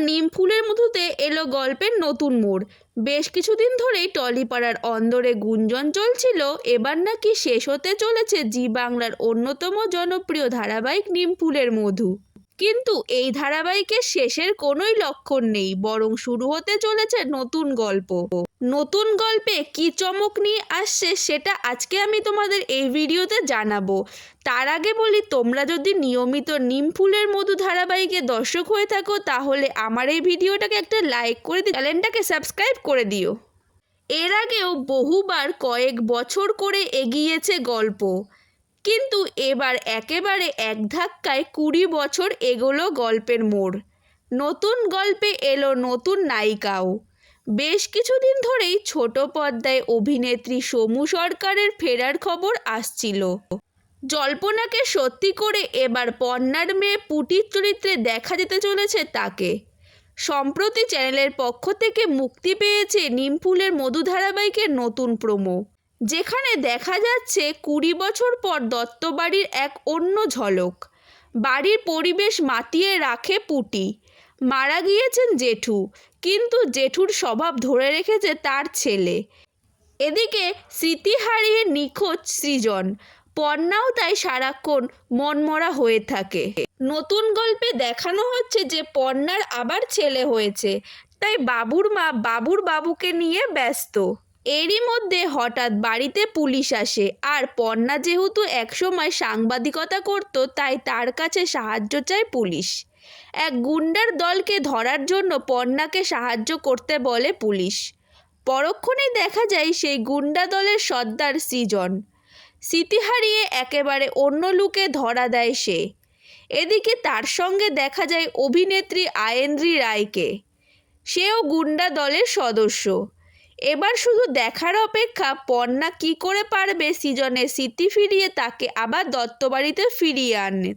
নিমফুলের মধুতে এলো গল্পের নতুন মোড়। বেশ কিছুদিন ধরেই টলিপাড়ার অন্দরে গুঞ্জন চলছিল এবার নাকি শেষ হতে চলেছে জি বাংলার অন্যতম জনপ্রিয় ধারাবাহিক নিমফুলের মধু। কিন্তু এই ধারাবাহিকের শেষের কোনোই লক্ষণ নেই, বরং শুরু হতে চলেছে নতুন গল্প। নতুন গল্পে কি চমক নিয়ে আসছে সেটা আজকে আমি তোমাদের এই ভিডিওতে জানাবো। তার আগে বলি, তোমরা যদি নিয়মিত নিমফুলের মধু ধারাবাহিকের দর্শক হয়ে থাকো তাহলে আমার এই ভিডিওটাকে একটা লাইক করে দিও, চ্যানেলটাকে সাবস্ক্রাইব করে দিও। এর আগেও বহুবার কয়েক বছর করে এগিয়েছে গল্প, কিন্তু এবার একেবারে এক ধাক্কায় 20 বছর এগোলো গল্পের মোড়। নতুন গল্পে এলো নতুন নায়িকাও। বেশ কিছুদিন ধরেই ছোট পর্দায় অভিনেত্রী সমু সরকারের ফেরার খবর আসছিল। জল্পনাকে সত্যি করে এবার পর্ণার মেয়ে পুটির চরিত্রে দেখা যেতে চলেছে তাকে। সম্প্রতি চ্যানেলের পক্ষ থেকে মুক্তি পেয়েছে নিমফুলের মধু ধারাবাহিকের নতুন প্রোমো, যেখানে দেখা যাচ্ছে 20 বছর পর দত্তবাড়ির এক অন্য ঝলক। বাড়ির পরিবেশ মাতিয়ে রাখে পুটি। মারা গিয়েছেন জেঠু, কিন্তু জেঠুর স্বভাব ধরে রেখেছে তার ছেলে। এদিকে স্মৃতি হারিয়ে নিখোঁজ সৃজন, পর্ণাও তাই সারাক্ষণ মনমরা হয়ে থাকে। নতুন গল্পে দেখানো হচ্ছে যে পর্ণার আবার ছেলে হয়েছে, তাই বাবুর মা বাবুর বাবুকে নিয়ে ব্যস্ত। এরই মধ্যে হঠাৎ বাড়িতে পুলিশ আসে, আর পর্ণা যেহেতু একসময় সাংবাদিকতা করত তাই তার কাছে সাহায্য চায় পুলিশ। এক গুন্ডার দলকে ধরার জন্য পর্ণাকে সাহায্য করতে বলে পুলিশ। পরক্ষণেই দেখা যায় সেই গুন্ডা দলের সর্দার সৃজন। স্মৃতি হারিয়ে একেবারে অন্য লুকে ধরা দেয় সে। এদিকে তার সঙ্গে দেখা যায় অভিনেত্রী আয়েন্দ্রি রায়কে, সেও গুন্ডা দলের সদস্য। এবার শুধু দেখার অপেক্ষা পর্ণা কী করে পারবে সৃজনের স্মৃতি ফিরিয়ে তাকে আবার দত্তবাড়িতে ফিরিয়ে আনে।